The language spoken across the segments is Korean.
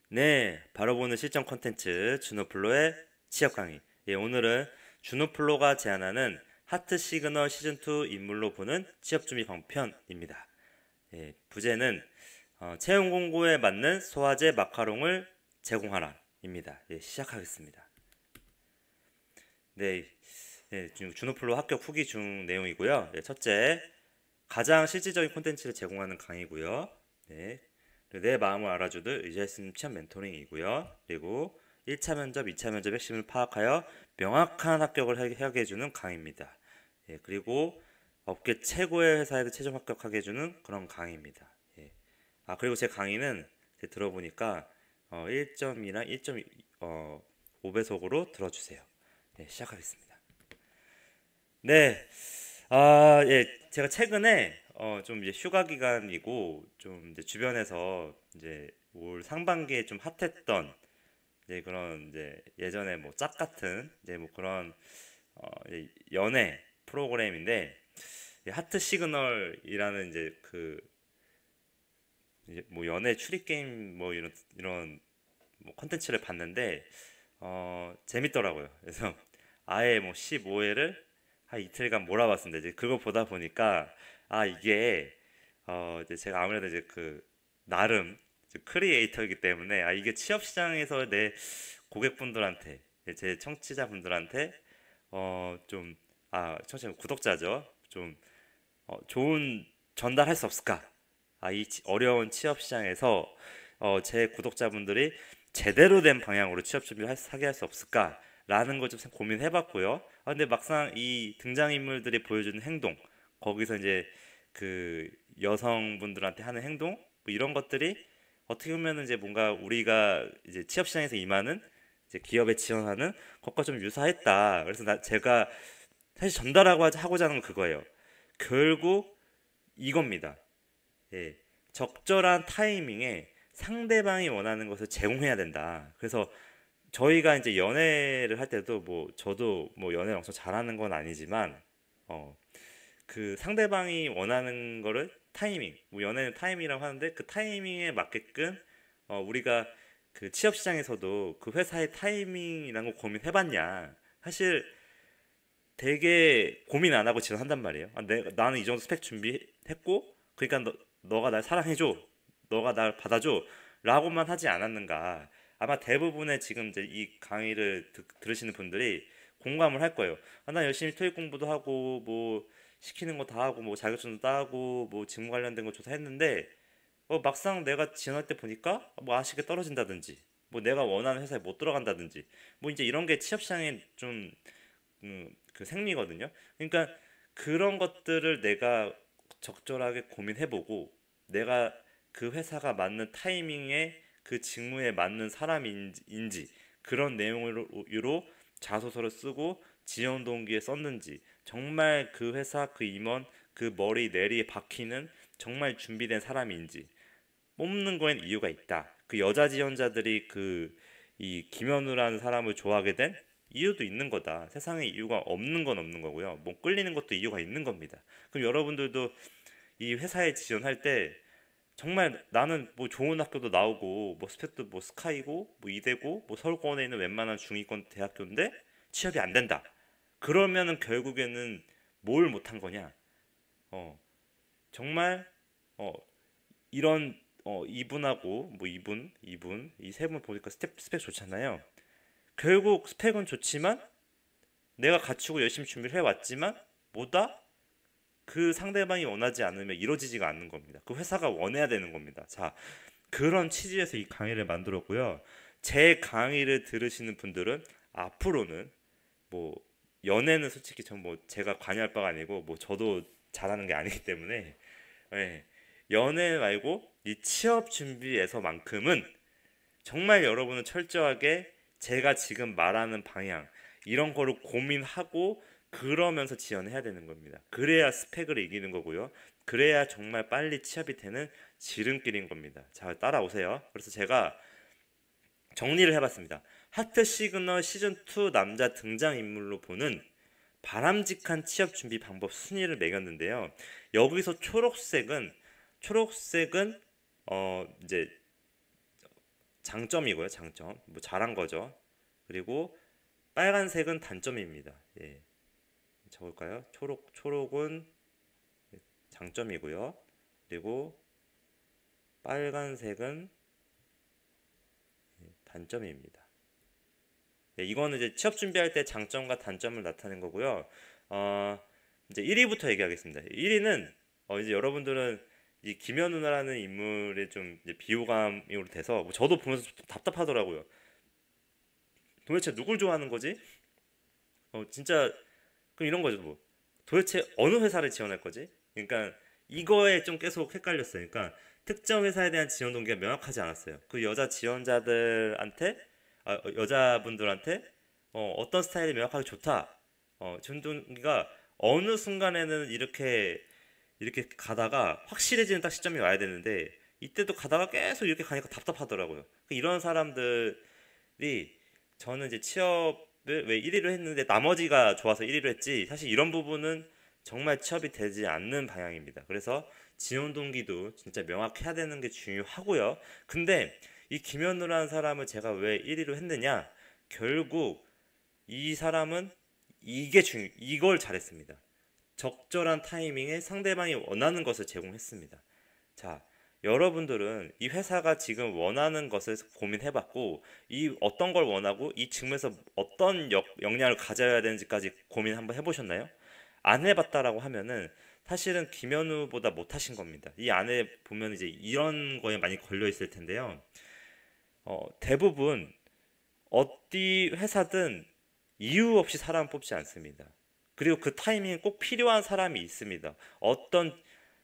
네, 바로 보는 실전 콘텐츠 준호플로의 취업 강의. 예, 오늘은 준호플로가 제안하는 하트 시그널 시즌2 인물로 보는 취업 준비 방편입니다. 예, 부제는 채용 공고에 맞는 소화제 마카롱을 제공하라입니다. 예, 시작하겠습니다. 네, 예, 지금 준호플로 합격 후기 중 내용이고요. 예, 첫째, 가장 실질적인 콘텐츠를 제공하는 강의고요. 네, 내 마음을 알아주듯 의지할 수 있는 취업 멘토링이고요. 그리고 1차 면접, 2차 면접 핵심을 파악하여 명확한 합격을 하게 해주는 강의입니다. 예, 그리고 업계 최고의 회사에도 최종 합격하게 해주는 그런 강의입니다. 예. 그리고 제 강의는 들어보니까 1.2나 1.5배속으로 들어주세요. 네, 시작하겠습니다. 네, 예, 제가 최근에 좀 이제 휴가 기간이고 좀 이제 주변에서 이제 올 상반기에 좀 핫했던 이제 그런 이제 예전에 뭐 짝 같은 이제 뭐 그런 이제 연애 프로그램인데 하트 시그널이라는 이제 그 이제 뭐 연애 추리 게임 뭐 이런 뭐 컨텐츠를 봤는데 재밌더라고요. 그래서 아예 뭐 15회를 한 이틀간 몰아봤습니다. 이제 그거 보다 보니까 이게 이제 제가 아무래도 이제 그 나름 이제 크리에이터이기 때문에 이게 취업 시장에서 내 고객분들한테 제 청취자분들한테 좀 청취자 구독자죠. 좀 좋은 전달할 수 없을까? 이 어려운 취업 시장에서 제 구독자분들이 제대로 된 방향으로 취업 준비를 하게 할 수 없을까라는 걸 좀 고민해봤고요. 근데 막상 이 등장인물들이 보여주는 행동, 거기서 이제 그 여성분들한테 하는 행동, 뭐 이런 것들이 어떻게 보면 이제 뭔가 우리가 이제 취업 시장에서 임하는 이제 기업에 지원하는 것과 좀 유사했다. 그래서 제가 사실 하고자 하는 건 그거예요. 결국 이겁니다. 예, 적절한 타이밍에 상대방이 원하는 것을 제공해야 된다. 그래서 저희가 이제 연애를 할 때도 뭐 저도 뭐 연애를 엄청 잘하는 건 아니지만 어, 그 상대방이 원하는 거를 타이밍, 뭐 연애는 타이밍이라고 하는데 그 타이밍에 맞게끔 우리가 그 취업 시장에서도 그 회사의 타이밍이라는 거 고민해봤냐? 사실 되게 고민 안 하고 지원한단 말이에요. 나는 이 정도 스펙 준비했고, 그러니까 너가 날 사랑해줘, 너가 날 받아줘, 라고만 하지 않았는가. 아마 대부분의 지금 이제 이 강의를 들으시는 분들이 공감을 할 거예요. 나 열심히 토익 공부도 하고, 뭐 시키는 거 다 하고, 뭐 자격증도 따고, 뭐 직무 관련된 거 조사했는데, 막상 내가 지원할 때 보니까 뭐 아쉽게 떨어진다든지, 뭐 내가 원하는 회사에 못 들어간다든지, 뭐 이제 이런 게 취업 시장에 좀 그 생리거든요. 그러니까 그런 것들을 내가 적절하게 고민해보고 내가 그 회사가 맞는 타이밍에 그 직무에 맞는 사람인지 그런 내용으로 자소서를 쓰고 지원 동기에 썼는지 정말 그 회사 그 임원 그 머리 내리에 박히는 정말 준비된 사람인지 뽑는 거엔 이유가 있다. 그 여자 지원자들이 그 이 김현우라는 사람을 좋아하게 된 이유도 있는 거다. 세상에 이유가 없는 건 없는 거고요. 뭐 끌리는 것도 이유가 있는 겁니다. 그럼 여러분들도 이 회사에 지원할 때 정말 나는 뭐 좋은 학교도 나오고 뭐 스펙도 뭐 스카이고 뭐 이대고 뭐 서울권에 있는 웬만한 중위권 대학교인데 취업이 안 된다. 그러면은 결국에는 뭘 못한 거냐? 어, 정말 어, 이런 이분하고 뭐 이분 이 세 분 보니까 스펙 좋잖아요. 결국 스펙은 좋지만 내가 갖추고 열심히 준비를 해왔지만 뭐다? 그 상대방이 원하지 않으면 이루어지지가 않는 겁니다. 그 회사가 원해야 되는 겁니다. 자, 그런 취지에서 이 강의를 만들었고요. 제 강의를 들으시는 분들은 앞으로는 뭐 연애는 솔직히 전 뭐 제가 관여할 바가 아니고 뭐 저도 잘하는 게 아니기 때문에 예, 연애 말고 이 취업 준비에서만큼은 정말 여러분은 철저하게 제가 지금 말하는 방향 이런 거를 고민하고 그러면서 지원해야 되는 겁니다. 그래야 스펙을 이기는 거고요. 그래야 정말 빨리 취업이 되는 지름길인 겁니다. 자, 따라오세요. 그래서 제가 정리를 해봤습니다. 하트 시그널 시즌2 남자 등장인물로 보는 바람직한 취업 준비 방법 순위를 매겼는데요. 여기서 초록색은 이제 장점이고요. 장점. 뭐 잘한 거죠. 그리고 빨간색은 단점입니다. 예. 적을까요? 초록은 장점이고요. 그리고 빨간색은 단점입니다. 네, 이거는 이제 취업 준비할 때 장점과 단점을 나타낸 거고요. 이제 1위부터 얘기하겠습니다. 1위는 이제 여러분들은 이 김연우라는 인물에 좀 이제 비호감으로 돼서 뭐 저도 보면서 좀 답답하더라고요. 도대체 누굴 좋아하는 거지? 진짜 그럼 이런 거죠 뭐. 도대체 어느 회사를 지원할 거지? 그러니까 이거에 좀 계속 헷갈렸어요. 그러니까 특정 회사에 대한 지원 동기가 명확하지 않았어요. 그 여자 지원자들한테 여자분들한테 어떤 스타일이 명확하게 좋다. 지원 동기가 어느 순간에는 이렇게 가다가 확실해지는 딱 시점이 와야 되는데 이때도 가다가 계속 이렇게 가니까 답답하더라고요. 이런 사람들이 저는 이제 취업을 왜 1위로 했는데 나머지가 좋아서 1위로 했지 사실 이런 부분은 정말 취업이 되지 않는 방향입니다. 그래서 지원 동기도 진짜 명확해야 되는 게 중요하고요. 근데 이 김현우라는 사람을 제가 왜 1위로 했느냐? 결국 이 사람은 이걸 잘했습니다. 적절한 타이밍에 상대방이 원하는 것을 제공했습니다. 자, 여러분들은 이 회사가 지금 원하는 것을 고민해봤고, 이 어떤 걸 원하고 이 직무에서 어떤 역량을 가져야 되는지까지 고민 한번 해보셨나요? 안 해봤다라고 하면은 사실은 김현우보다 못하신 겁니다. 이 안에 보면 이제 이런 거에 많이 걸려 있을 텐데요. 대부분 어디 회사든 이유 없이 사람 뽑지 않습니다. 그리고 그 타이밍에 꼭 필요한 사람이 있습니다. 어떤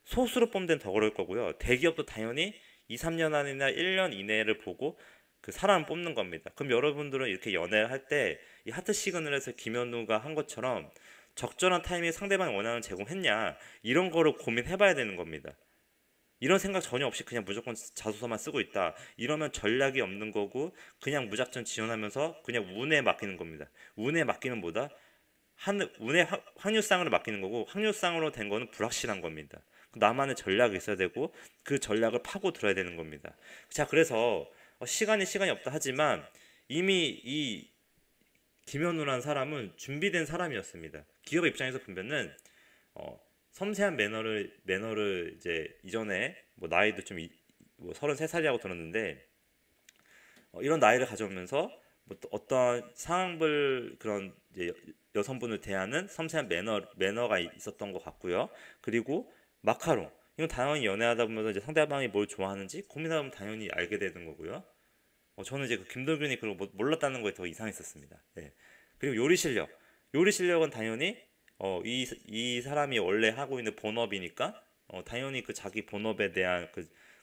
소수로 뽑는 데는 더 그럴 거고요. 대기업도 당연히 2, 3년 안이나 1년 이내를 보고 그 사람을 뽑는 겁니다. 그럼 여러분들은 이렇게 연애를 할 때 이 하트 시그널에서 김현우가 한 것처럼 적절한 타이밍에 상대방이 원하는 제공했냐 이런 거를 고민해봐야 되는 겁니다. 이런 생각 전혀 없이 그냥 무조건 자소서만 쓰고 있다. 이러면 전략이 없는 거고 그냥 무작정 지원하면서 그냥 운에 맡기는 겁니다. 운에 맡기면 뭐다? 운의 확률상으로 맡기는 거고 확률상으로 된 거는 불확실한 겁니다. 나만의 전략이 있어야 되고 그 전략을 파고 들어야 되는 겁니다. 자, 그래서 시간이 없다 하지만 이미 이 김현우라는 사람은 준비된 사람이었습니다. 기업 입장에서 보면은 섬세한 매너를 이제 이전에 뭐 나이도 좀 뭐 33살이라고 들었는데 이런 나이를 가져오면서 뭐 어떤 상황별 그런 이제 여성분을 대하는 섬세한 매너가 있었던 것 같고요. 그리고 마카롱 이건 당연히 연애하다 보면 이제 상대방이 뭘 좋아하는지 고민하다 보면 당연히 알게 되는 거고요. 저는 이제 그 김도균이 그걸 몰랐다는 거에 더 이상했었습니다. 네. 그리고 요리 실력은 당연히 이 사람이 원래 하고 있는 본업이니까 당연히 그 자기 본업에 대한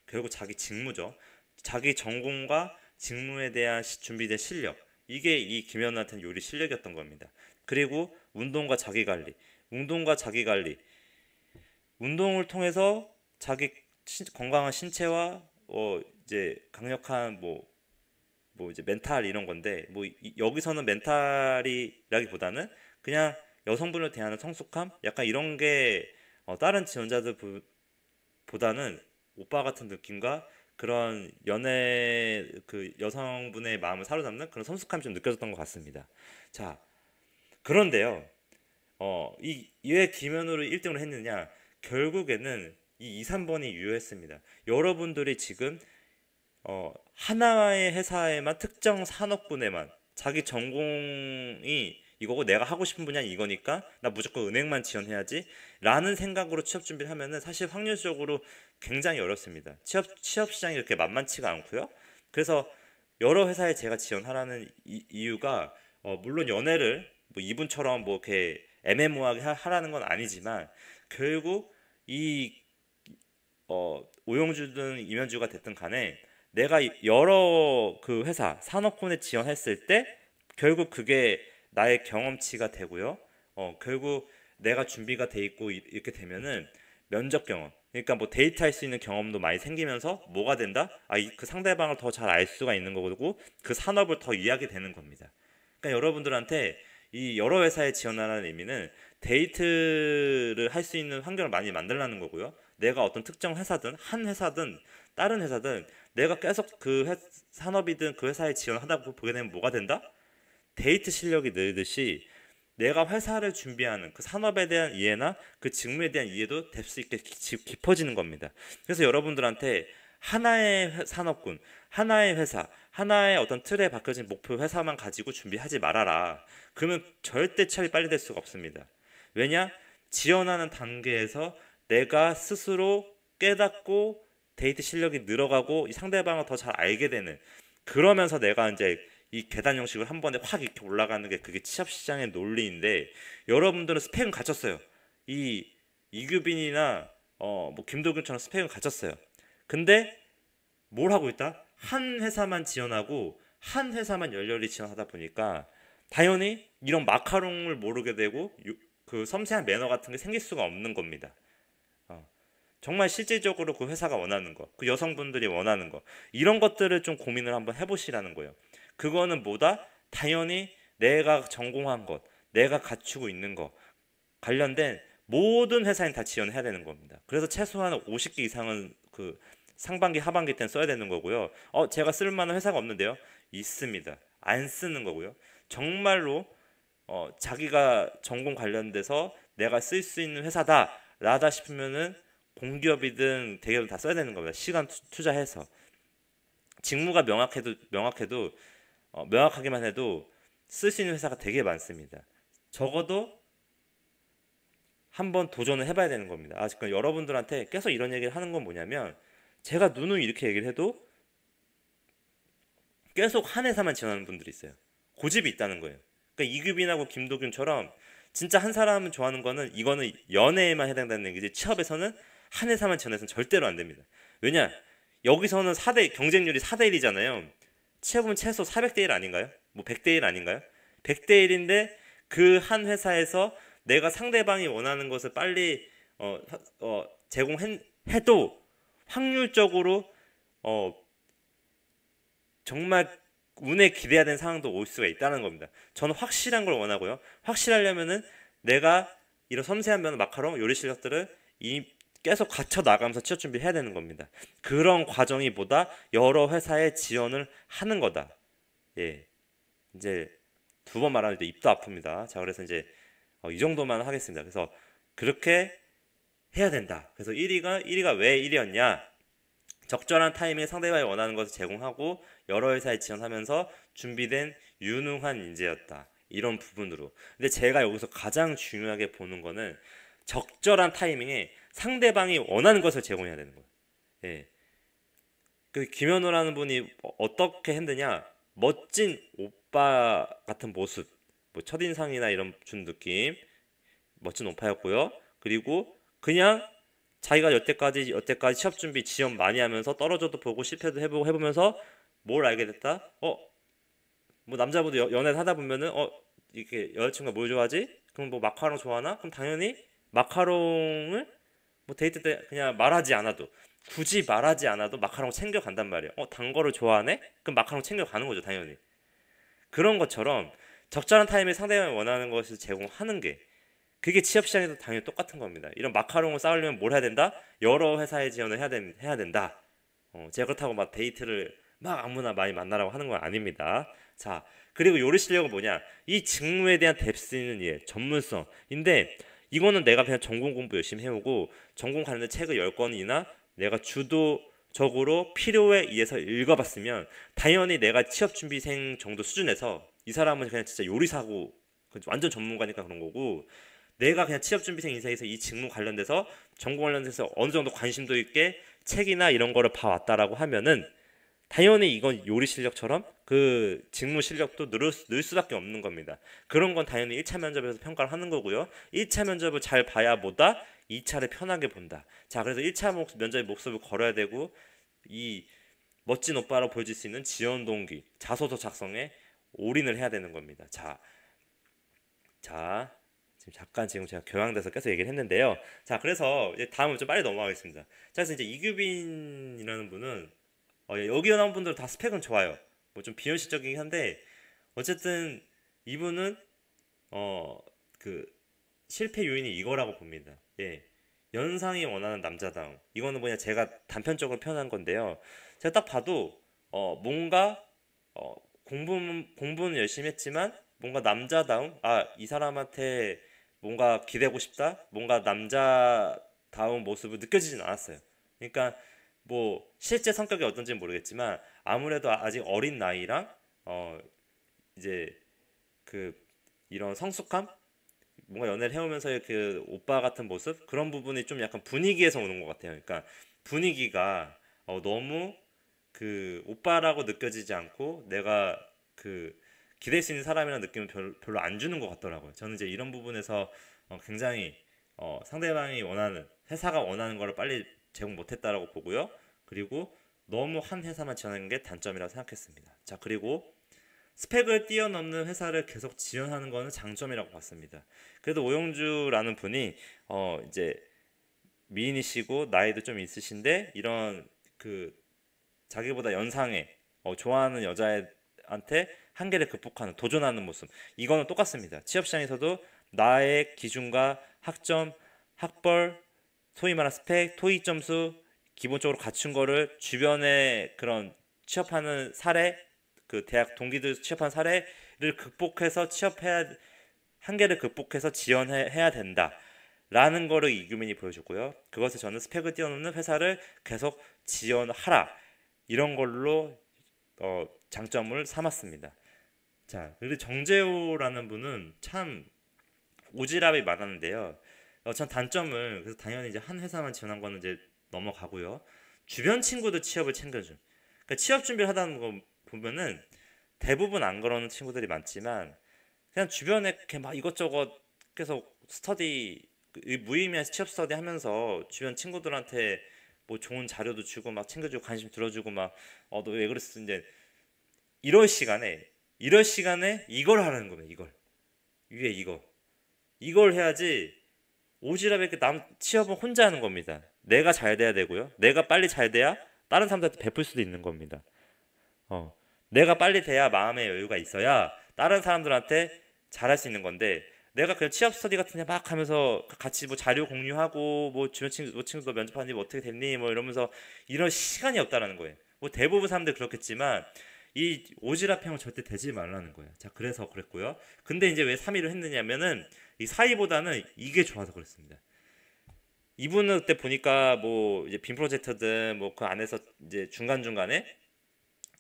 결국 자기 직무죠. 자기 전공과 직무에 대한 준비된 실력 이게 이 김연우한테는 요리 실력이었던 겁니다. 그리고 운동과 자기 관리 운동을 통해서 자기 건강한 신체와 이제 강력한 뭐 이제 멘탈 이런 건데 여기서는 멘탈이라기보다는 그냥 여성분을 대하는 성숙함 약간 이런 게 다른 지원자들보다는 오빠 같은 느낌과 그런 그 여성분의 마음을 사로잡는 그런 성숙함이 좀 느껴졌던 것 같습니다. 자, 그런데요, 왜 김현우를 1등으로 했느냐? 결국에는 이 2, 3번이 유효했습니다. 여러분들이 지금 하나의 회사에만 특정 산업군에만 자기 전공이 이거고 내가 하고 싶은 분야 이거니까 나 무조건 은행만 지원해야지 라는 생각으로 취업 준비를 하면은 사실 확률적으로 굉장히 어렵습니다. 취업 시장이 이렇게 만만치가 않고요. 그래서 여러 회사에 제가 지원하라는 이유가 물론 연애를 뭐 이분처럼 뭐 이렇게 애매모호하게 하라는 건 아니지만 결국 이 오영주든 임현주가 됐든 간에 내가 여러 그 회사 산업군에 지원했을 때 결국 그게 나의 경험치가 되고요. 결국 내가 준비가 돼 있고 이렇게 되면은 면접 경험 그러니까 뭐 데이트할 수 있는 경험도 많이 생기면서 뭐가 된다? 그 상대방을 더 잘 알 수가 있는 거고 그 산업을 더 이해하게 되는 겁니다. 그러니까 여러분들한테 이 여러 회사에 지원하라는 의미는 데이트를 할 수 있는 환경을 많이 만들라는 거고요. 내가 어떤 특정 회사든 한 회사든 다른 회사든 내가 계속 산업이든 그 회사에 지원을 하다 보게 되면 뭐가 된다? 데이트 실력이 늘듯이 내가 회사를 준비하는 그 산업에 대한 이해나 그 직무에 대한 이해도 될 수 있게 깊어지는 겁니다. 그래서 여러분들한테 하나의 산업군, 하나의 회사, 하나의 어떤 틀에 박혀진 목표 회사만 가지고 준비하지 말아라. 그러면 절대 취업이 빨리 될 수가 없습니다. 왜냐? 지원하는 단계에서 내가 스스로 깨닫고 데이트 실력이 늘어가고 이 상대방을 더 잘 알게 되는, 그러면서 내가 이제 이 계단 형식을 한 번에 확 이렇게 올라가는 게 그게 취업 시장의 논리인데, 여러분들은 스펙은 갖췄어요. 이 이규빈이나 뭐 김도균처럼 스펙은 갖췄어요. 근데 뭘 하고 있다? 한 회사만 지원하고 한 회사만 열렬히 지원하다 보니까 당연히 이런 마카롱을 모르게 되고 그 섬세한 매너 같은 게 생길 수가 없는 겁니다. 정말 실질적으로 그 회사가 원하는 거, 그 여성분들이 원하는 거, 이런 것들을 좀 고민을 한번 해보시라는 거예요. 그거는 뭐다? 당연히 내가 전공한 것, 내가 갖추고 있는 거 관련된 모든 회사엔 다 지원해야 되는 겁니다. 그래서 최소한 50개 이상은 그 상반기 하반기 때는 써야 되는 거고요. 제가 쓸 만한 회사가 없는데요? 있습니다. 안 쓰는 거고요. 정말로 자기가 전공 관련돼서 내가 쓸 수 있는 회사다 라다 싶으면은 공기업이든 대기업이든 다 써야 되는 겁니다. 시간 투자해서. 직무가 명확하기만 해도 쓸 수 있는 회사가 되게 많습니다. 적어도 한번 도전을 해봐야 되는 겁니다. 그러니까 여러분들한테 계속 이런 얘기를 하는 건 뭐냐면, 제가 누누이 이렇게 얘기를 해도 계속 한 회사만 지원하는 분들이 있어요. 고집이 있다는 거예요. 그러니까 이규빈하고 김도균처럼 진짜 한 사람은 좋아하는 거는, 이거는 연애에만 해당되는 얘기지 취업에서는 한 회사만 지원해서는 절대로 안 됩니다. 왜냐? 여기서는 경쟁률이 4대 1이잖아요. 취업은 최소 400대 1 아닌가요? 뭐 100대 1 아닌가요? 100대 1인데 그 한 회사에서 내가 상대방이 원하는 것을 빨리 제공해도 확률적으로 정말 운에 기대야 되는 상황도 올 수가 있다는 겁니다. 저는 확실한 걸 원하고요. 확실하려면은 내가 이런 섬세한 면의 마카롱 요리 실력들을 계속 갖춰 나가면서 취업 준비를 해야 되는 겁니다. 그런 과정이 보다 여러 회사에 지원을 하는 거다. 예, 이제 두 번 말하는데 입도 아픕니다. 자, 그래서 이제 이 정도만 하겠습니다. 그래서 그렇게 해야 된다. 그래서 1위가 왜 1위였냐? 적절한 타이밍에 상대방이 원하는 것을 제공하고 여러 회사에 지원하면서 준비된 유능한 인재였다. 이런 부분으로. 근데 제가 여기서 가장 중요하게 보는 거는 적절한 타이밍에 상대방이 원하는 것을 제공해야 되는 거예요. 예. 그 김현우라는 분이 어떻게 했느냐? 멋진 오빠 같은 모습, 뭐 첫인상이나 이런 준 느낌, 멋진 오빠였고요. 그리고 그냥 자기가 여태까지 취업 준비 지원 많이 하면서 떨어져도 보고 실패도 해보고 해보면서 뭘 알게 됐다? 뭐 남자분도 연애를 하다 보면은 이렇게 여자친구가 뭘 좋아하지? 그럼 뭐 마카롱 좋아하나? 그럼 당연히 마카롱을 뭐 데이트 때 그냥 굳이 말하지 않아도 마카롱 챙겨 간단 말이에요. 단 거를 좋아하네? 그럼 마카롱 챙겨 가는 거죠, 당연히. 그런 것처럼 적절한 타임에 상대방이 원하는 것을 제공하는 게, 그게 취업 시장에도 당연히 똑같은 겁니다. 이런 마카롱을 쌓으려면 뭘 해야 된다? 여러 회사에 지원을 해야 된다. 제가 그렇다고 막 데이트를 막 아무나 많이 만나라고 하는 건 아닙니다. 자, 그리고 요리 실력은 뭐냐? 이 직무에 대한 뎁스 있는 이해, 전문성인데, 이거는 내가 그냥 전공 공부 열심히 해오고 전공 관련된 책을 10권이나 내가 주도적으로 필요에 의해서 읽어봤으면 당연히 내가 취업준비생 정도 수준에서, 이 사람은 그냥 진짜 요리사고 완전 전문가니까 그런 거고, 내가 그냥 취업준비생 인생에서 이 직무 관련돼서 전공 관련돼서 어느 정도 관심도 있게 책이나 이런 거를 봐왔다라고 하면은 당연히 이건 요리 실력처럼 그 직무 실력도 늘 수밖에 없는 겁니다. 그런 건 당연히 1차 면접에서 평가를 하는 거고요. 1차 면접을 잘 봐야 뭐다? 2차를 편하게 본다. 자, 그래서 1차 면접에 목숨을 걸어야 되고, 이 멋진 오빠로 보여줄 수 있는 지원 동기, 자소서 작성에 올인을 해야 되는 겁니다. 자, 지금 제가 교양돼서 계속 얘기를 했는데요. 자, 그래서 이제 다음은 좀 빨리 넘어가겠습니다. 자, 그래서 이제 이규빈이라는 분은 여기 나온 분들 다 스펙은 좋아요. 뭐 좀 비현실적이긴 한데 어쨌든 이분은 그 실패 요인이 이거라고 봅니다. 예, 연상이 원하는 남자다움. 이거는 뭐냐 제가 단편적으로 표현한 건데요. 제가 딱 봐도 뭔가 어, 공부는 열심히 했지만 뭔가 남자다움. 아, 이 사람한테 뭔가 기대고 싶다. 뭔가 남자다운 모습을 느껴지진 않았어요. 그러니까 뭐 실제 성격이 어떤지는 모르겠지만 아무래도 아직 어린 나이랑 어 이제 그 이런 성숙함 뭔가 연애를 해오면서의 그 오빠 같은 모습 그런 부분이 좀 약간 분위기에서 오는 것 같아요. 그러니까 분위기가 너무 그 오빠라고 느껴지지 않고 내가 그 기댈 수 있는 사람이라는 느낌을 별로 안 주는 것 같더라고요. 저는 이제 이런 부분에서 굉장히 상대방이 원하는 회사가 원하는 거를 빨리 제공 못했다라고 보고요. 그리고 너무 한 회사만 지원하는 게 단점이라고 생각했습니다. 자, 그리고 스펙을 뛰어넘는 회사를 계속 지원하는 거는 장점이라고 봤습니다. 그래도 오영주라는 분이 이제 미인이시고 나이도 좀 있으신데 이런 그 자기보다 연상의 좋아하는 여자한테 한계를 극복하는 도전하는 모습 이거는 똑같습니다. 취업 시장에서도 나의 기준과 학점, 학벌, 소위 말하는 스펙, 토익 점수 기본적으로 갖춘 거를 주변에 그런 취업하는 사례 그 대학 동기들 취업한 사례를 극복해서 취업해야 한계를 극복해서 지원해야 된다. 라는 거를 이규민이 보여줬고요. 그것을 저는 스펙을 뛰어넘는 회사를 계속 지원하라. 이런 걸로 장점을 삼았습니다. 자, 그리고 정재호라는 분은 참 오지랖이 많았는데요. 전 단점을 그래서 당연히 이제 한 회사만 지원한 거는 이제 넘어가고요. 주변 친구들 취업을 챙겨준. 그러니까 취업 준비를 하다는 거 보면은 대부분 안 그러는 친구들이 많지만 그냥 주변에 이렇게 막 이것저것 계속 스터디 무의미한 취업 스터디 하면서 주변 친구들한테 뭐 좋은 자료도 주고 막 챙겨주고 관심 들어주고 막 너 왜 그랬어 이제 이럴 시간에 이걸 하라는 거예요. 이걸 위에 이걸 해야지 오지랖에 남 취업은 혼자 하는 겁니다. 내가 잘 돼야 되고요. 내가 빨리 잘 돼야 다른 사람들한테 베풀 수도 있는 겁니다. 어, 내가 빨리 돼야 마음의 여유가 있어야 다른 사람들한테 잘할 수 있는 건데 내가 그냥 취업 스터디 같은 데 막 하면서 같이 뭐 자료 공유하고 뭐 주변 친구 뭐 친구도 면접하니 뭐 어떻게 됐니 뭐 이러면서 이런 시간이 없다라는 거예요. 뭐 대부분 사람들 그렇겠지만 이 오지랖형은 절대 되지 말라는 거예요. 자, 그래서 그랬고요. 근데 이제 왜 3위를 했느냐면은 이 4위보다는 이게 좋아서 그랬습니다. 이분은 그때 보니까 뭐 이제 빔 프로젝트든 뭐 그 안에서 이제 중간중간에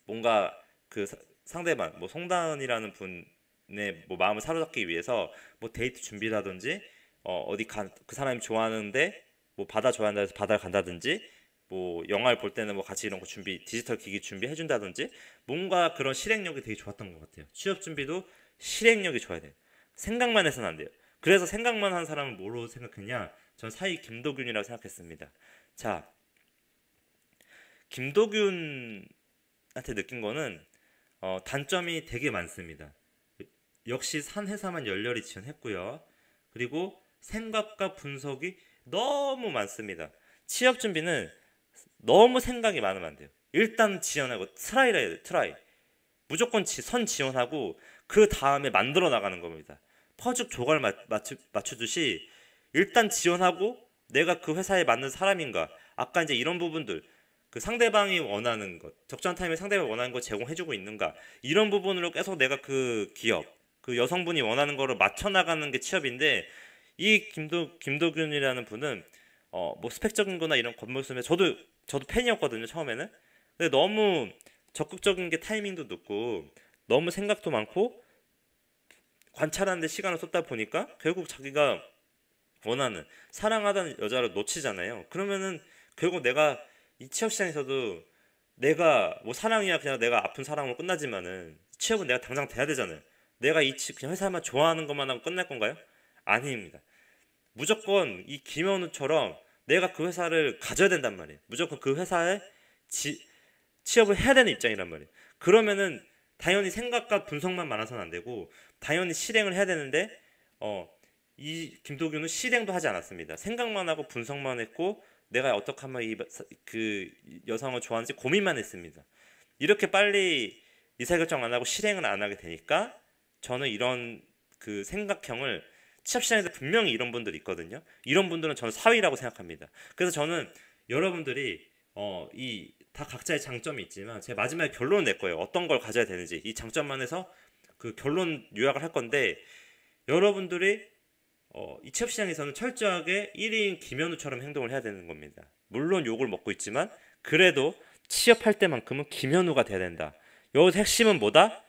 뭔가 그 상대방 뭐 송다은이라는 분의 뭐 마음을 사로잡기 위해서 뭐 데이트 준비라든지 어디 그 사람이 좋아하는데 뭐 바다 좋아한다 해서 바다를 간다든지 뭐 영화를 볼 때는 뭐 같이 이런 거 준비 디지털 기기 준비해 준다든지 뭔가 그런 실행력이 되게 좋았던 것 같아요. 취업 준비도 실행력이 좋아야 돼요. 생각만 해서는 안 돼요. 그래서 생각만 한 사람은 뭐로 생각했냐? 전 사이 김도균이라고 생각했습니다. 자, 김도균 한테 느낀 거는 단점이 되게 많습니다. 역시 산 회사만 열렬히 지원했고요. 그리고 생각과 분석이 너무 많습니다. 취업 준비는 너무 생각이 많으면 안 돼요. 일단 지원하고 트라이라 해야 돼요. 트라이. 무조건 선 지원하고 그 다음에 만들어 나가는 겁니다. 퍼즐 조각 맞추듯이 일단 지원하고 내가 그 회사에 맞는 사람인가. 아까 이제 이런 부분들 그 상대방이 원하는 것, 적절한 타임에 상대방이 원하는 것 제공해주고 있는가 이런 부분으로 계속 내가 그 기업, 그 여성분이 원하는 거를 맞춰 나가는 게 취업인데 이 김도균이라는 분은 뭐 스펙적인 거나 이런 겉모습에 저도 팬이었거든요 처음에는. 근데 너무 적극적인 게 타이밍도 늦고 너무 생각도 많고 관찰하는데 시간을 쏟다 보니까 결국 자기가 원하는 사랑하던 여자를 놓치잖아요. 그러면은 결국 내가 이 취업 시장에서도 내가 뭐 사랑이야 그냥 내가 아픈 사랑으로 끝나지만은 취업은 내가 당장 돼야 되잖아요. 내가 그냥 회사만 좋아하는 것만 하고 끝날 건가요? 아닙니다. 무조건 이 김현우처럼 내가 그 회사를 가져야 된단 말이에요. 무조건 그 회사에 취업을 해야 되는 입장이란 말이에요. 그러면은 당연히 생각과 분석만 많아서는 안 되고 당연히 실행을 해야 되는데 이 김도균은 실행도 하지 않았습니다. 생각만 하고 분석만 했고 내가 어떻게 하면 그 여성을 좋아하는지 고민만 했습니다. 이렇게 빨리 의사결정 안 하고 실행을 안 하게 되니까 저는 이런 그 생각형을 취업 시장에도 분명히 이런 분들이 있거든요. 이런 분들은 저는 사위라고 생각합니다. 그래서 저는 여러분들이 이 다 각자의 장점이 있지만 제 마지막에 결론을 낼 거예요. 어떤 걸 가져야 되는지 이 장점만 해서 그 결론 요약을 할 건데, 여러분들이 이 취업 시장에서는 철저하게 1인 김현우처럼 행동을 해야 되는 겁니다. 물론 욕을 먹고 있지만 그래도 취업할 때만큼은 김현우가 돼야 된다. 여기서 핵심은 뭐다?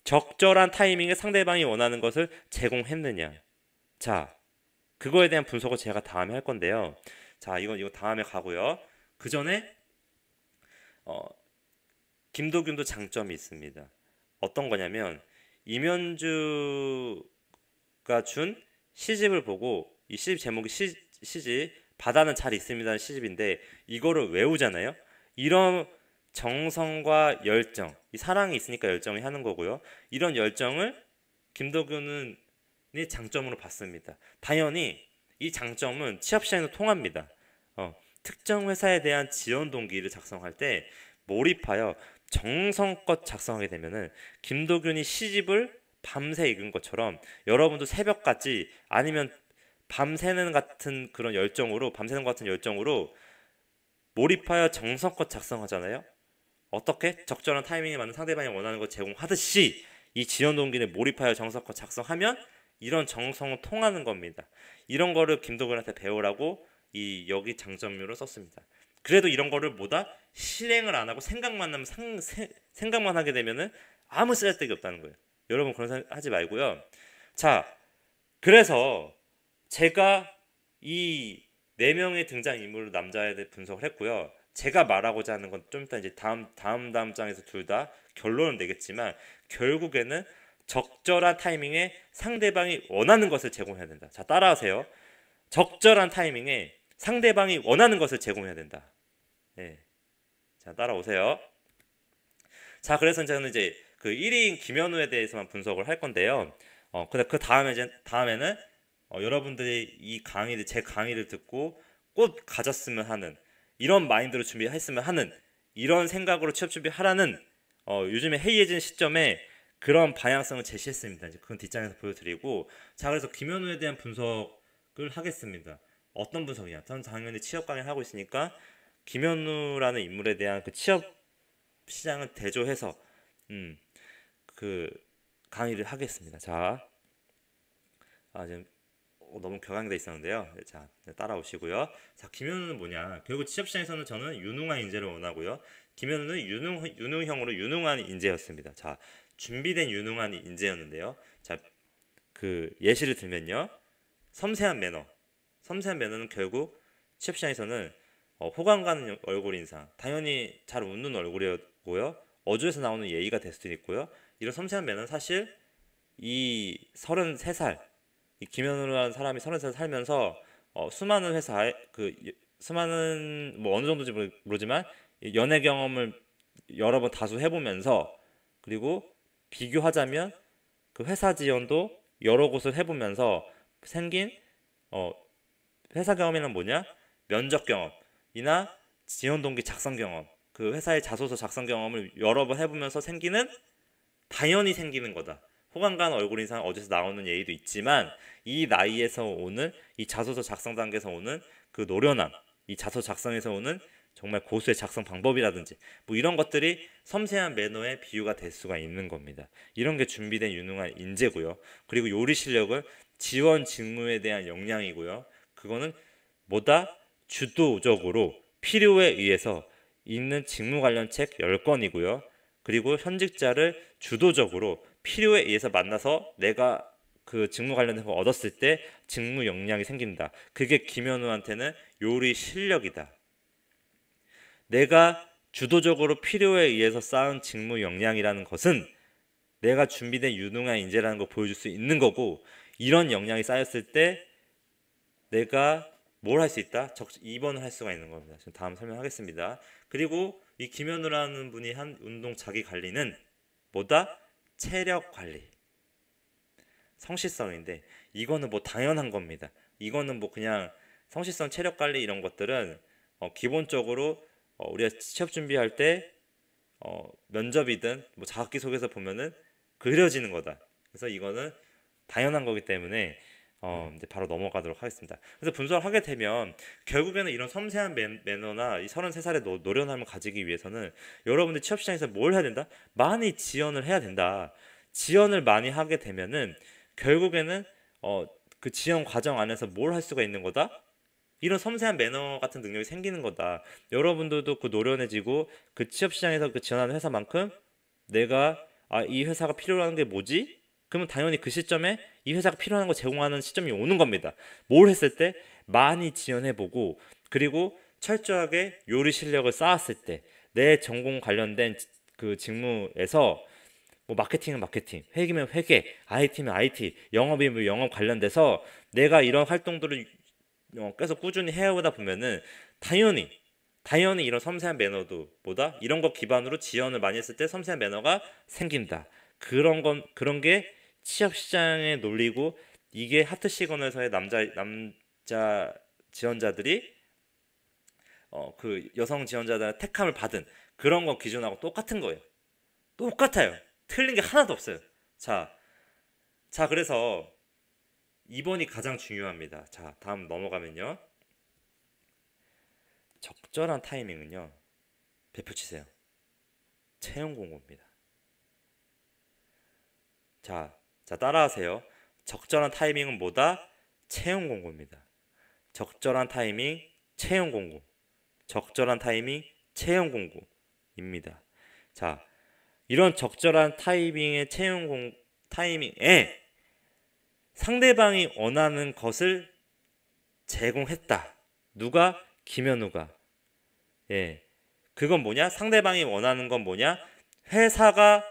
적절한 타이밍에 상대방이 원하는 것을 제공했느냐. 자, 그거에 대한 분석을 제가 다음에 할 건데요. 자, 이거 다음에 가고요. 그 전에 김도균도 장점이 있습니다. 어떤 거냐면 이면주가 준 시집을 보고, 이 시집 제목이 시집 바다는 잘 있습니다는 시집인데 이거를 외우잖아요. 이런 정성과 열정, 이 사랑이 있으니까 열정이 하는 거고요. 이런 열정을 김도균은 장점으로 봤습니다. 당연히 이 장점은 취업 시장에도 통합니다. 특정 회사에 대한 지원 동기를 작성할 때 몰입하여 정성껏 작성하게 되면은 김도균이 시집을 밤새 읽은 것처럼 여러분도 새벽까지 아니면 밤새는 같은 그런 열정으로, 밤새는 것 같은 열정으로 몰입하여 정성껏 작성하잖아요. 어떻게? 적절한 타이밍에 맞는 상대방이 원하는 걸 제공하듯이 이 지원 동기를 몰입하여 정성껏 작성하면 이런 정성은 통하는 겁니다. 이런 거를 김도균한테 배우라고 여기 장점으로 썼습니다. 그래도 이런 거를 뭐다? 실행을 안 하고 생각만 하면 생각만 하게 되면은 아무 쓸데기 없다는 거예요. 여러분 그런 생각 하지 말고요. 자, 그래서 제가 이 4명의 등장인물 남자에 대해 분석을 했고요. 제가 말하고자 하는 건 좀 이따 이제 다음 장에서 둘 다 결론을 내겠지만, 결국에는 적절한 타이밍에 상대방이 원하는 것을 제공해야 된다. 자, 따라하세요. 적절한 타이밍에 상대방이 원하는 것을 제공해야 된다. 네. 자, 따라오세요. 자, 그래서 저는 이제 그 1인 김현우에 대해서만 분석을 할 건데요. 근데 그 다음에는 여러분들이 제 강의를 듣고 꼭 가졌으면 하는, 이런 마인드로 준비했으면 하는, 이런 생각으로 취업 준비하라는 요즘에 해이해진 시점에 그런 방향성을 제시했습니다. 이제 그건 뒷장에서 보여드리고, 자, 그래서 김현우에 대한 분석을 하겠습니다. 어떤 분석이냐? 저는 당연히 취업 강의를 하고 있으니까 김현우라는 인물에 대한 그 취업 시장을 대조해서 그 강의를 하겠습니다. 자, 지금 너무 격앙돼 있었는데요. 자, 따라오시고요. 자, 김현우는 뭐냐? 결국 취업 시장에서는 저는 유능한 인재를 원하고요. 김현우는 유능형으로 유능한 인재였습니다. 자, 준비된 유능한 인재였는데요. 자, 그 예시를 들면요. 섬세한 매너는 결국 취업 시장에서는 호감 가는 얼굴 인상, 당연히 잘 웃는 얼굴이고요. 어조에서 나오는 예의가 될 수도 있고요. 이런 섬세한 매너는 사실 이 33살, 이 김현우라는 사람이 33살 살면서 수많은 회사에 수많은 뭐 어느 정도인지 모르지만 연애 경험을 여러 번 다수 해보면서, 그리고 비교하자면 그 회사 지원도 여러 곳을 해보면서 생긴 회사 경험이란 뭐냐? 면접 경험이나 지원 동기 작성 경험, 그 회사의 자소서 작성 경험을 여러 번 해보면서 당연히 생기는 거다. 호감 가는 얼굴 인상, 어디서 나오는 예의도 있지만 이 나이에서 오는, 이 자소서 작성 단계에서 오는 그 노련함, 이 자소서 작성에서 오는 정말 고수의 작성 방법이라든지 뭐 이런 것들이 섬세한 매너의 비유가 될 수가 있는 겁니다. 이런 게 준비된 유능한 인재고요. 그리고 요리 실력은 지원 직무에 대한 역량이고요. 그거는 뭐다? 주도적으로 필요에 의해서 있는 직무 관련 책 10권이고요. 그리고 현직자를 주도적으로 필요에 의해서 만나서 내가 그 직무 관련된 거 얻었을 때 직무 역량이 생긴다. 그게 김현우한테는 요리 실력이다. 내가 주도적으로 필요에 의해서 쌓은 직무 역량이라는 것은 내가 준비된 유능한 인재라는 걸 보여줄 수 있는 거고, 이런 역량이 쌓였을 때 내가 뭘 할 수 있다? 입원을 할 수가 있는 겁니다. 지금 다음 설명하겠습니다. 그리고 이 김현우라는 분이 한 운동 자기 관리는 뭐다? 체력 관리, 성실성인데, 이거는 뭐 당연한 겁니다. 이거는 뭐 그냥 성실성, 체력 관리 이런 것들은 기본적으로 우리가 취업 준비할 때 면접이든 뭐 자기소개서 보면은 그려지는 거다. 그래서 이거는 당연한 거기 때문에 이제 바로 넘어가도록 하겠습니다. 그래서 분석을 하게 되면 결국에는 이런 섬세한 매너나 이 33살의 노련함을 가지기 위해서는 여러분들 취업시장에서 뭘 해야 된다? 많이 지원을 해야 된다. 지원을 많이 하게 되면은 결국에는 그 지원 과정 안에서 뭘 할 수가 있는 거다? 이런 섬세한 매너 같은 능력이 생기는 거다. 여러분들도 그 노련해지고 그 취업시장에서 그 지원하는 회사만큼 내가 이 회사가 필요로 게 뭐지? 그러면 당연히 그 시점에 이 회사가 필요한 거 제공하는 시점이 오는 겁니다. 뭘 했을 때 많이 지원해보고 그리고 철저하게 요리 실력을 쌓았을 때 내 전공 관련된 그 직무에서 뭐 마케팅은 마케팅, 회계면 회계, IT면 IT, 영업이면 영업 관련돼서 내가 이런 활동들을 계속 꾸준히 해오다 보면은 당연히 이런 섬세한 매너도 보다 이런 거 기반으로 지원을 많이 했을 때 섬세한 매너가 생긴다. 그런 게 취업 시장의 논리고 이게 하트 시그널에서의 남자 지원자들이 그 여성 지원자들의 택함을 받은 그런 거 기준하고 똑같은 거예요. 똑같아요. 틀린 게 하나도 없어요. 자, 그래서 2번이 가장 중요합니다. 자, 다음 넘어가면요. 적절한 타이밍은요. 배표 치세요. 채용 공고입니다. 자, 따라하세요. 적절한 타이밍은 뭐다? 채용 공고입니다. 적절한 타이밍, 채용 공고. 적절한 타이밍, 채용 공고입니다. 자, 이런 적절한 타이밍에 상대방이 원하는 것을 제공했다. 누가? 김현우가. 예. 그건 뭐냐? 상대방이 원하는 건 뭐냐? 회사가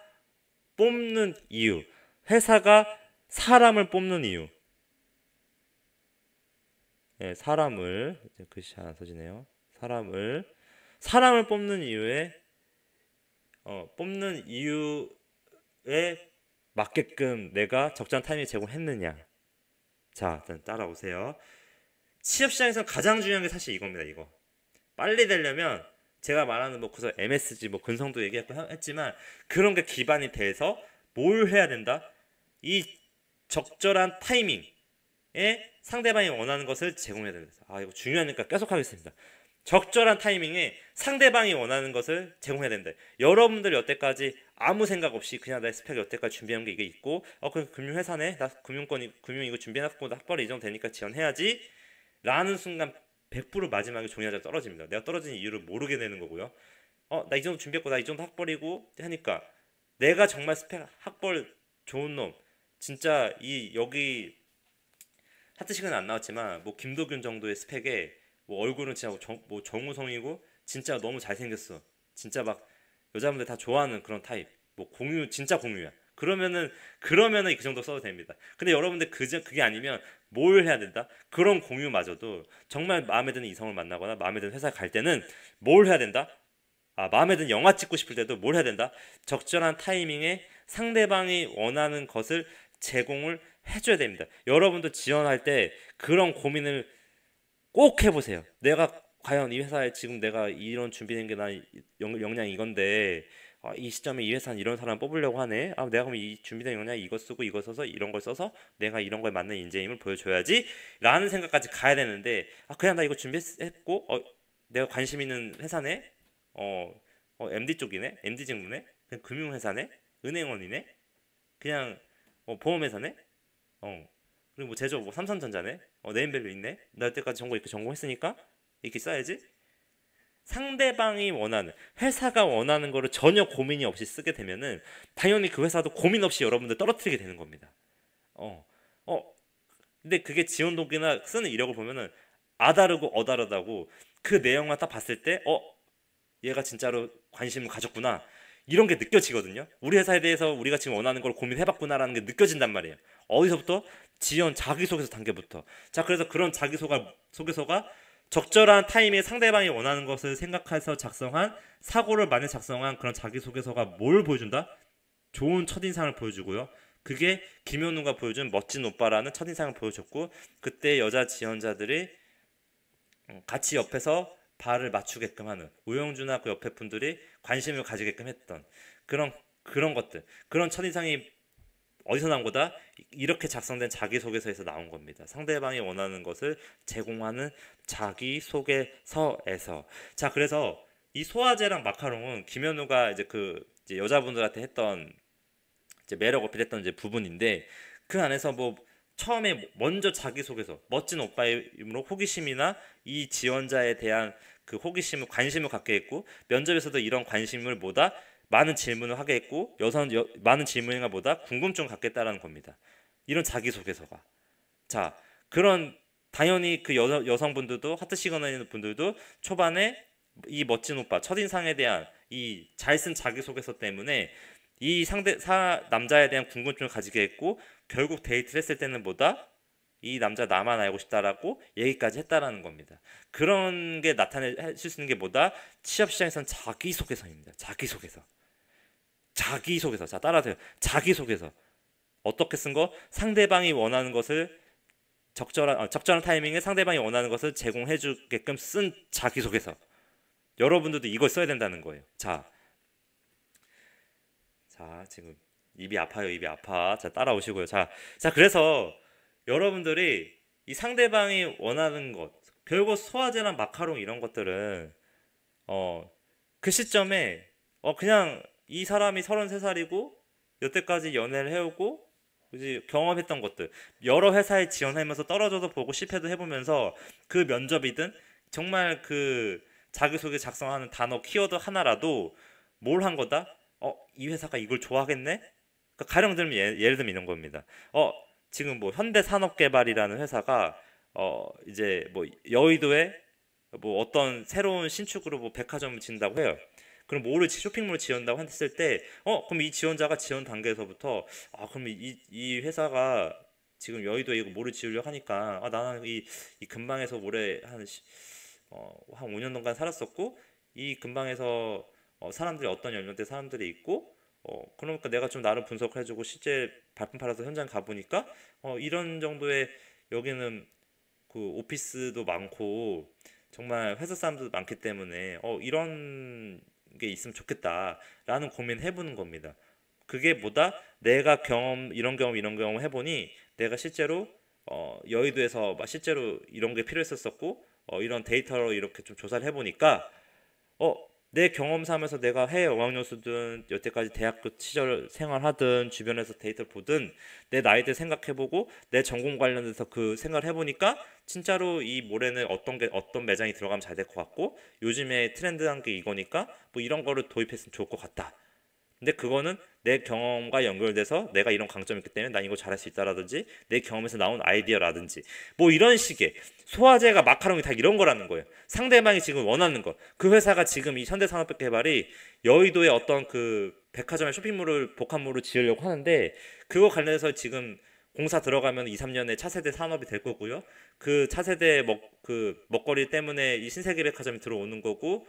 뽑는 이유. 회사가 사람을 뽑는 이유. 예, 사람을 이제 글씨 하나 써지네요. 사람을 뽑는 이유에 맞게끔 내가 적절한 타이밍 제공했느냐. 자, 일단 따라오세요. 취업 시장에서 가장 중요한 게 사실 이겁니다. 이거 빨리 되려면 제가 말하는 뭐 그래서 MSG 뭐 근성도 얘기했지만 그런 게 기반이 돼서 뭘 해야 된다? 이 적절한 타이밍에 상대방이 원하는 것을 제공해야 된다. 이거 중요하니까 계속 하겠습니다. 적절한 타이밍에 상대방이 원하는 것을 제공해야 된다. 여러분들 여태까지 아무 생각 없이 그냥 내 스펙 여태까지 준비한 게 이게 있고 그 금융회사네 나 금융 이거 준비해놨고 나 학벌이 이 정도 되니까 지원해야지 라는 순간 100% 마지막에 종이 한 장 떨어집니다. 내가 떨어진 이유를 모르게 되는 거고요. 나 이 정도 준비했고 나 이 정도 학벌이고 하니까 내가 정말 스펙 학벌 좋은 놈 진짜 여기 하트식은 안 나왔지만 뭐 김도균 정도의 스펙에 뭐 얼굴은 진짜 뭐 정우성이고 진짜 너무 잘생겼어. 진짜 막 여자분들 다 좋아하는 그런 타입. 뭐 진짜 공유야. 그러면은 그 정도 써도 됩니다. 근데 여러분들 그게 아니면 뭘 해야 된다? 그런 공유마저도 정말 마음에 드는 이성을 만나거나 마음에 드는 회사 갈 때는 뭘 해야 된다? 마음에 드는 영화 찍고 싶을 때도 뭘 해야 된다? 적절한 타이밍에 상대방이 원하는 것을 제공을 해줘야 됩니다. 여러분도 지원할 때 그런 고민을 꼭 해보세요. 내가 과연 이 회사에 지금 내가 이런 준비된 게 나 역량이 이건데 이 시점에 이 회사는 이런 사람 뽑으려고 하네. 내가 그럼 이 준비된 역량 이거 쓰고 이거 써서 이런 걸 써서 내가 이런 거에 맞는 인재임을 보여줘야지 라는 생각까지 가야 되는데 그냥 나 이거 준비했고 내가 관심 있는 회사네. MD 쪽이네. MD 직무네. 그냥 금융회사네. 은행원이네. 그냥 보험회사네. 그리고 뭐 제조업 뭐 삼성전자네. 네임밸류 있네. 나 여태까지 이렇게 전공했으니까 이렇게 써야지. 상대방이 원하는 회사가 원하는 거를 전혀 고민이 없이 쓰게 되면은 당연히 그 회사도 고민 없이 여러분들 떨어뜨리게 되는 겁니다. 근데 그게 지원 동기나 쓰는 이력을 보면은 아다르고 어다르다고 그 내용만 딱 봤을 때 얘가 진짜로 관심을 가졌구나 이런 게 느껴지거든요. 우리 회사에 대해서 우리가 지금 원하는 걸 고민해봤구나라는 게 느껴진단 말이에요. 어디서부터? 지원 자기소개서 단계부터. 자, 그래서 그런 자기소개서가 적절한 타임에 상대방이 원하는 것을 생각해서 작성한 사고를 많이 작성한 그런 자기소개서가 뭘 보여준다? 좋은 첫인상을 보여주고요. 그게 김현우가 보여준 멋진 오빠라는 첫인상을 보여줬고 그때 여자 지원자들이 같이 옆에서 발을 맞추게끔 하는 우영주나 그 옆에 분들이 관심을 가지게끔 했던 그런 것들 그런 첫인상이 어디서 나온 거다? 이렇게 작성된 자기소개서에서 나온 겁니다. 상대방이 원하는 것을 제공하는 자기소개서에서. 자, 그래서 이 소화제랑 마카롱은 김현우가 이제 여자분들한테 했던 이제 매력 어필했던 이제 부분인데, 그 안에서 뭐 처음에 먼저 자기소개서, 멋진 오빠임으로 호기심이나 이 지원자에 대한 그 호기심을, 관심을 갖게 했고, 면접에서도 이런 관심을 보다 많은 질문을 하게 했고, 많은 질문인가 보다 궁금증을 갖겠다라는 겁니다. 이런 자기소개서가. 자, 그런 당연히 그 여성분들도, 하트 시그널 분들도 초반에 이 멋진 오빠, 첫인상에 대한 이 잘 쓴 자기소개서 때문에 이 남자에 대한 궁금증을 가지게 했고, 결국 데이트를 했을 때는 보다 이 남자 나만 알고 싶다라고 얘기까지 했다라는 겁니다. 그런 게 나타낼 수 있는 게 뭐다? 취업 시장에선 자기소개서입니다. 자기소개서. 자기소개서. 자, 따라하세요. 자기소개서. 어떻게 쓴 거? 상대방이 원하는 것을 적절한 타이밍에 상대방이 원하는 것을 제공해 주게끔 쓴 자기소개서. 여러분들도 이걸 써야 된다는 거예요. 자, 지금 입이 아파요. 입이 아파. 자, 따라오시고요. 자, 그래서 여러분들이 이 상대방이 원하는 것, 별거 소화제나 마카롱 이런 것들은 그 시점에 그냥 이 사람이 33살이고 여태까지 연애를 해오고 이제 경험했던 것들, 여러 회사에 지원하면서 떨어져도 보고 실패도 해보면서 그 면접이든 정말 그 자기소개 작성하는 단어 키워드 하나라도 뭘 한 거다? 이 회사가 이걸 좋아하겠네? 그러니까 가령 들면 예를 들면 이런 겁니다. 지금 뭐 현대산업개발이라는 회사가 이제 뭐 여의도에 뭐 어떤 새로운 신축으로 뭐 백화점을 짓는다고 해요. 그럼 쇼핑몰을 지은다고 했을 때, 그럼 이 지원자가 지원 단계에서부터, 그럼 이 회사가 지금 여의도에 이거 뭐를 지으려고 하니까, 나는 이 근방에서 올해 한 5년 동안 살았었고, 이 근방에서 사람들이 어떤 연령대 사람들이 있고, 그러니까 내가 좀 나름 분석을 해주고 실제 발품 팔아서 현장 가보니까 이런 정도의, 여기는 그 오피스도 많고 정말 회사 사람들도 많기 때문에 이런 게 있으면 좋겠다라는 고민을 해보는 겁니다. 그게 뭐다? 내가 이런 경험 해보니 내가 실제로 여의도에서 실제로 이런 게 필요했었고, 이런 데이터로 이렇게 좀 조사를 해보니까 내 경험삼에서 내가 해외 어학연수든 여태까지 대학교 시절 생활하든 주변에서 데이터를 보든 내 나이대 생각해보고 내 전공 관련해서 그 생각을 해보니까 진짜로 이 모레는 어떤 매장이 들어가면 잘 될 것 같고, 요즘에 트렌드한 게 이거니까 뭐 이런 거를 도입했으면 좋을 것 같다. 근데 그거는 내 경험과 연결돼서 내가 이런 강점이 있기 때문에 난 이거 잘할 수 있다라든지, 내 경험에서 나온 아이디어라든지, 뭐 이런 식의 소화제가 마카롱이 다 이런 거라는 거예요. 상대방이 지금 원하는 것. 그 회사가 지금 이 현대산업개발이 여의도에 어떤 그 백화점의 쇼핑몰을 복합몰을 지으려고 하는데, 그거 관련해서 지금 공사 들어가면 2, 3년에 차세대 산업이 될 거고요. 그 차세대 먹거리 때문에 이 신세계 백화점이 들어오는 거고,